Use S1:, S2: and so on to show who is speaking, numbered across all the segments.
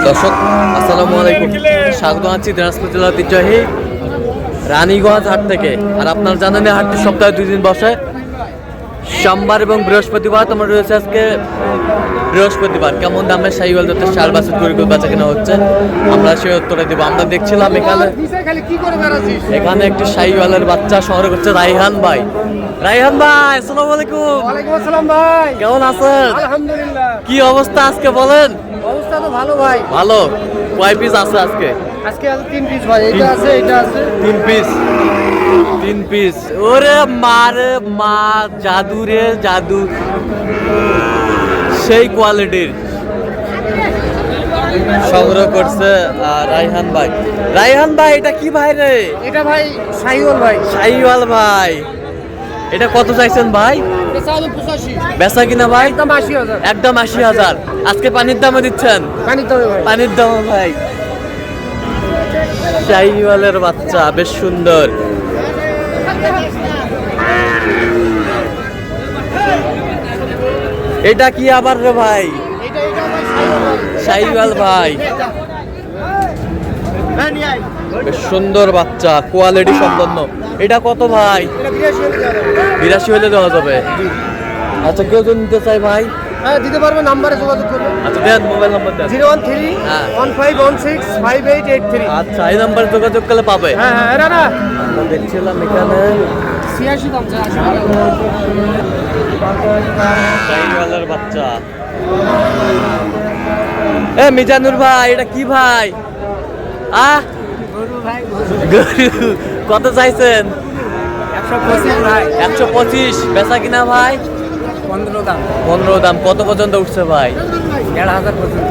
S1: দর্শক আসসালামু আলাইকুম, স্বাগত জানাচ্ছি দিনাজপুর জেলার ঐতিহ্যবাহী রানীগঞ্জ হাট থেকে। আর আপনারা জানেন এই হাটটি সপ্তাহে 2 দিন বসে, সোমবার এবং বৃহস্পতিবার। তোমার রয়েছে আজকে বৃহস্পতিবার। কেমন দামে শাহিওয়াল জাতের ষাঁড় বাছুর গরু বেচা কেনা হচ্ছে আমরা সেই উত্তরে দেবো। আমরা দেখছিলাম এখানে একটি শাহিওয়ালের বাচ্চা সংগ্রহ করছে রাইহান ভাই। রাইহান ভাই আসসালামু আলাইকুম।
S2: ওয়ালাইকুম আসসালাম ভাই,
S1: কেমন আছেন?
S2: আলহামদুলিল্লাহ।
S1: কি অবস্থা আজকে বলেন?
S2: অবস্থা তো ভালো ভাই।
S1: ভালো। কয় পিস আছে আজকে?
S2: আজকে আছে 3 পিস ভাই, এটা আছে এটা আছে
S1: 3 পিস। ওরে মারে মা, জাদু রে জাদু, সেই কোয়ালিটির সংগ্রহ করছে রাইহান ভাই। রাইহান ভাই এটা কি ভাই রে?
S2: এটা ভাই শাহিওয়াল ভাই।
S1: শাহিওয়াল ভাই, এটা কত চাইছেন ভাই?
S2: এটা চালু 85,
S1: বেচা কিনা ভাই?
S2: একদম 80,000।
S1: একদম 80,000। আজকে পানির দামে দিচ্ছেন?
S2: পানির দামে ভাই।
S1: পানির দামে ভাই। শাহিওয়ালের বাচ্চা বেশ সুন্দর। এটা কি আবার রে ভাই?
S2: এটা ভাই শাহিওয়াল।
S1: শাহিওয়াল ভাই
S2: হ্যাঁ নিয়ে আই।
S1: বেশ সুন্দর বাচ্চা, কোয়ালিটি সম্পন্ন। এটা কত ভাই?
S2: এটা 82,000।
S1: 82 হলে দেওয়া যাবে। আচ্ছা, কেউ যদি নিতে চাই ভাই?
S2: হ্যাঁ দিতে পারবে, নাম্বারে যোগাযোগ করবে।
S1: আচ্ছা দেন, মোবাইল নাম্বার দেন।
S2: 013-1516-5883।
S1: আচ্ছা, এই নাম্বারে যোগাযোগ করলে পাবে।
S2: হ্যাঁ হ্যাঁ, এরা না
S1: আমরা দেখছিলাম এখানে
S2: 86 দাম চাই।
S1: শাহিওয়ালের বাচ্চা। এ মিজানুর ভাই, এটা কি ভাই?
S2: গরু ভাই,
S1: গরু কত চাইছেন?
S2: 125 ভাই।
S1: 125। বেচা কিনা ভাই?
S2: 15 দাম।
S1: 15 দাম। কত পর্যন্ত উঠছে ভাই?
S2: 1,500 পর্যন্ত।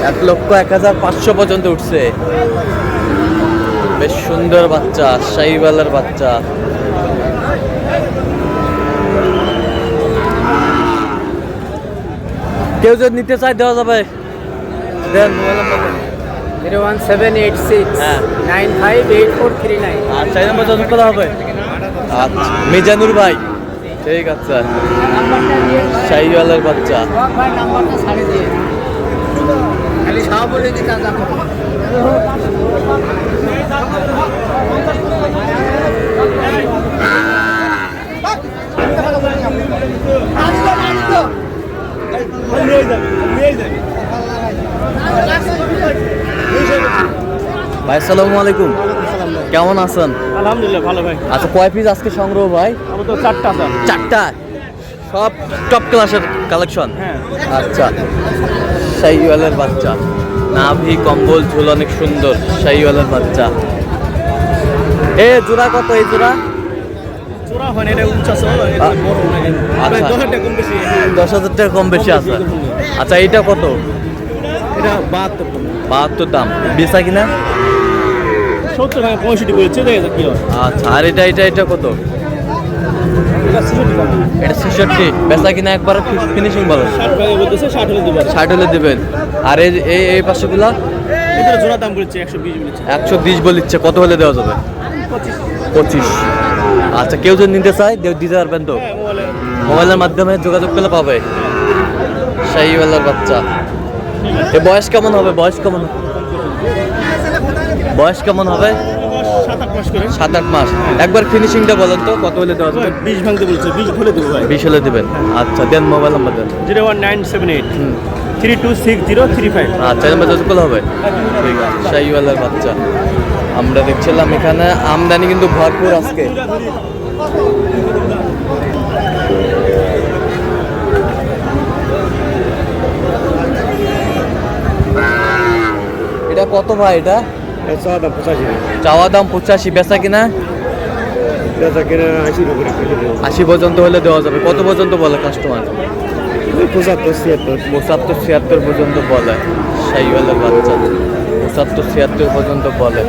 S1: 1,01,500 পর্যন্ত উঠছে। বেশ সুন্দর বাচ্চা, শাহিওয়ালের বাচ্চা। কেউ যদি নিতে চায় দেওয়া যাবে। দেন মোবাইল নাম্বার দেন।
S2: 01786
S1: হ্যাঁ।
S2: 958439।
S1: আচ্ছা, এই নাম্বার যোগাযোগ করা হবে। আচ্ছা, মিজানুর ভাই, ঠিক আছে। শাহিওয়ালের বাচ্চা।
S2: ভাই নাম্বারটা ছাড়ে দিয়ে খালি সব বলে দিতে আদা করো।
S1: ভাই আসসালামু আলাইকুম, কেমন আছেন?
S2: আলহামদুলিল্লাহ ভালো ভাই।
S1: আচ্ছা, কয় পিস আজকে সংগ্রহ ভাই?
S2: আমার তো 4টা আছে।
S1: 4টা, সব টপ ক্লাসের কালেকশন।
S2: হ্যাঁ।
S1: আচ্ছা, শাহিওয়ালের বাচ্চা, নাভি কম্বল ঝুল অনেক সুন্দর। শাহিওয়ালের বাচ্চা। এ জোড়া কত? এই জোড়া
S2: চোরা হয় না, এটা উচ্চ আছে, এটা বড় না।
S1: আচ্ছা।
S2: 10,000 টাকা কম বেশি।
S1: 10,000 টাকা কম বেশি আছে। আচ্ছা, এইটা কত?
S2: এটা 72 টাকা।
S1: 72 দাম। বেচা কিনা?
S2: 70 টাকা 65 বলেছে, দেখো কি হয়।
S1: আচ্ছা, আর এটা কত?
S2: এটা 60 টাকা।
S1: এটা 66। বেচা কিনা একবার ফিনিশিং বলো।
S2: 60 টাকা বলতেছে, 60 হলে দিবেন।
S1: 60 হলে দেবেন। আর এই পাশেগুলা?
S2: এটা জোড়া দাম বলেছে 120 বলেছে।
S1: 120 বলিচ্ছে। কত হলে দেওয়া যাবে?
S2: 25।
S1: 25। আচ্ছা, কেউ যদি নিতে চায় দিতে পারবেন তো?
S2: হ্যাঁ বলে।
S1: মোবাইলের মাধ্যমে যোগাযোগ করলে পাবে। শাহিওয়ালের বাচ্চা। এ বয়স কেমন হবে? বয়স কেমন হবে?
S2: 7-8 মাস করে।
S1: 7-8 মাস। একবার ফিনিশিংটা বলেন তো, কত হলে দেওয়া যাবে?
S2: 20 ভাঙতে বলছে, 20 হলে দেবো ভাই।
S1: 20 হলে দেবেন। আচ্ছা, দেন মোবাইল নাম্বার দেন।
S2: 01978 326035।
S1: আচ্ছা, এই নাম্বার যোগাযোগ করলে হবে। ঠিক আছে, শাহিওয়ালের বাচ্চা। আমরা দেখছিলাম এখানে আমদানি কিন্তু ভরপুর আজকে। এটা কত ভাই? এটা
S2: চাওয়া দাম 85।
S1: চাওয়া দাম 85। বেচা কিনা?
S2: বেচা কিনা 80 টাকা করে।
S1: 80 পর্যন্ত হলে দেওয়া যাবে। কত পর্যন্ত বলে কাস্টমার?
S2: 75-76।
S1: 75-76 পর্যন্ত বলে। শাহিওয়ালের বাচ্চা 75-76 পর্যন্ত বলে।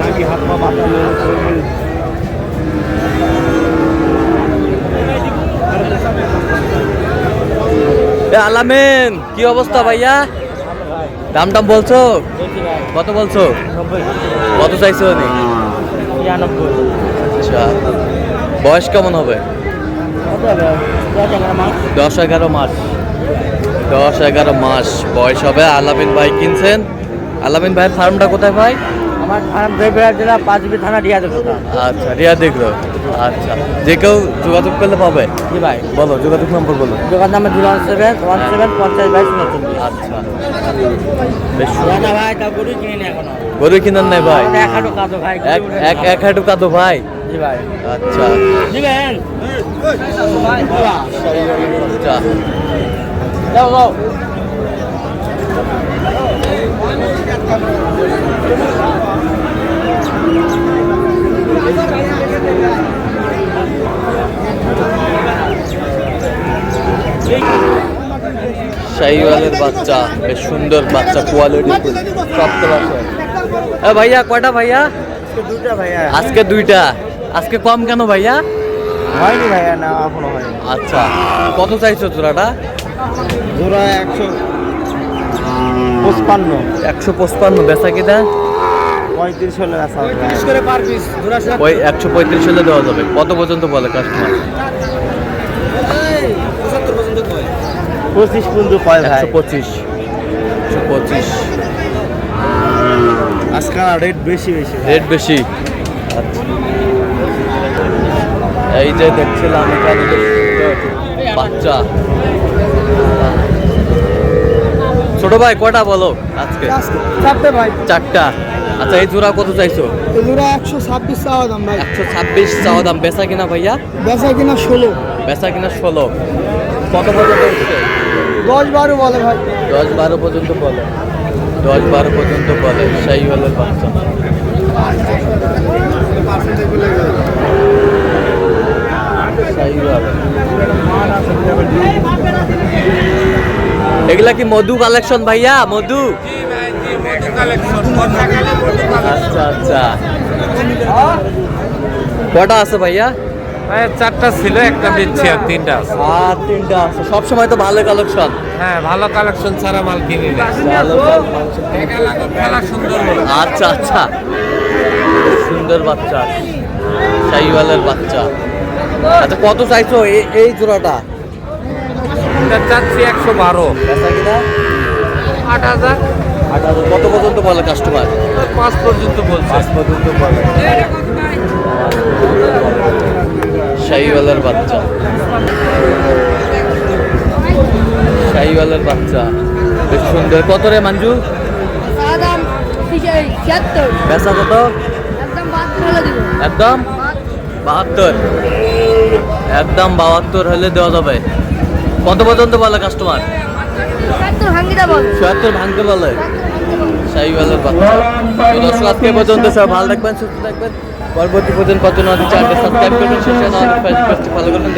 S2: নাকি হাত পা বাতা
S1: আলামিন, কি অবস্থা ভাইয়া? দাম বলছো? কত বলছো? কত চাইছো?
S2: 93।
S1: আচ্ছা, বয়স কেমন হবে? 10-11 মাস 10-11 মাস বয়স হবে। আলামিন ভাই কিনছেন। আলামিন ভাইয়ের ফার্মটা কোথায় ভাই?
S2: আমার খারাপ দেবরাজ জেলা পাঁচবি থানা রিয়া দেখো।
S1: আচ্ছা, রিয়া দেখলো। আচ্ছা, যে কেউ যোগাযোগ করলে পাবে।
S2: জি ভাই,
S1: বলো যোগাযোগ নম্বর বলো।
S2: দোকান নাম্বার 017175022
S1: আচ্ছা, বেশ
S2: না ভাই, তা গরু কিনে নি এখনো।
S1: গরু কিনেন নাই ভাই?
S2: এক হাঁটু কাঁদো ভাই।
S1: এক হাঁটু কাঁদো ভাই।
S2: জি ভাই।
S1: আচ্ছা
S2: দিবেন
S1: আচ্ছা,
S2: যাও যাও।
S1: শাহিওয়ালের বাচ্চা, বেশ সুন্দর বাচ্চা, কোয়ালিটি প্রাপ্ত বাচ্চা। ভাইয়া কয়টা ভাইয়া?
S2: দুটা ভাইয়া।
S1: আজকে 2টা। আজকে কম কেন ভাইয়া?
S2: হয়নি ভাইয়া, না এখনো হয়নি।
S1: আচ্ছা, কত চাইছো জোড়াটা?
S2: জোড়া 155।
S1: 155 বেচা কিনা?
S2: 35 হলে আসা হবে। 30 করে পার পিস জোড়া।
S1: ওই 135 হলে দেওয়া যাবে। কত পর্যন্ত বলে কাস্টমার?
S2: 75 পর্যন্ত কয়। 25 পর্যন্ত কয় ভাই।
S1: 125।
S2: আজকাল রেট বেশি বেশি।
S1: রেট বেশি। আচ্ছা, এই যে দেখছিলাম এখানে বাচ্চা। ছোট ভাই কয়টা বলো আজকে?
S2: চারটে ভাই।
S1: 4টা। আচ্ছা, এই জোড়া কত চাইছো?
S2: এই জোড়া 126 চাওয়া দাম ভাই।
S1: 126 চাওয়া দাম। বেচা কিনা ভাইয়া?
S2: বেচা কিনা 16।
S1: বেচা কিনা 16। কত পর্যন্ত উঠছে?
S2: 10-12 বলে ভাই।
S1: 10-12 পর্যন্ত বলে। 10-12 পর্যন্ত বলে। শাহিওয়ালের বাচ্চা। শাহিওয়াল। এগুলা কি মধু কালেকশন ভাইয়া? মধু? আচ্ছা আচ্ছা, কটা আছে ভাইয়া?
S3: ভাই 4টা ছিল, একটা দিচ্ছি আর 3টা আছে।
S1: আর 3টা আছে। সবসময় তো ভালো কালেকশন।
S3: হ্যাঁ, ভালো কালেকশন ছাড়া মাল কিনি না। খেলা সুন্দর হলো।
S1: আচ্ছা আচ্ছা, সুন্দর বাচ্চা, শাহিওয়ালের বাচ্চা। আচ্ছা, কত চাইছো এই জোড়াটা?
S3: এটা চাচ্ছি 112।
S1: বেচা কিনা?
S3: 8000।
S1: 8000। কত পর্যন্ত বলে কাস্টমার?
S3: 5 পর্যন্ত বলছে।
S1: 5 পর্যন্ত বলে। শাহিওয়ালের বাচ্চা। শাহিওয়ালের বাচ্চা বেশ সুন্দর। কত রে মঞ্জু?
S4: দাম 76।
S1: বেচা কত?
S4: একদম 72 হলে দিব।
S1: একদম 72। একদম 72 হলে দেওয়া যাবে। কত পর্যন্ত বলে কাস্টমার?
S4: 70 ভাঙি দাও বল।
S1: 76 ভাঙতে বলে। শাহিওয়ালের বাচ্চা। তো দর্শক, আজকে পর্যন্ত সব ভালো থাকবেন, সুস্থ থাকবেন। পরবর্তী পর্যন্ত চ্যানেলটা সাবস্ক্রাইব করবেন, শেষে আমাদের ফেসবুক পেজটি ফলো করবেন।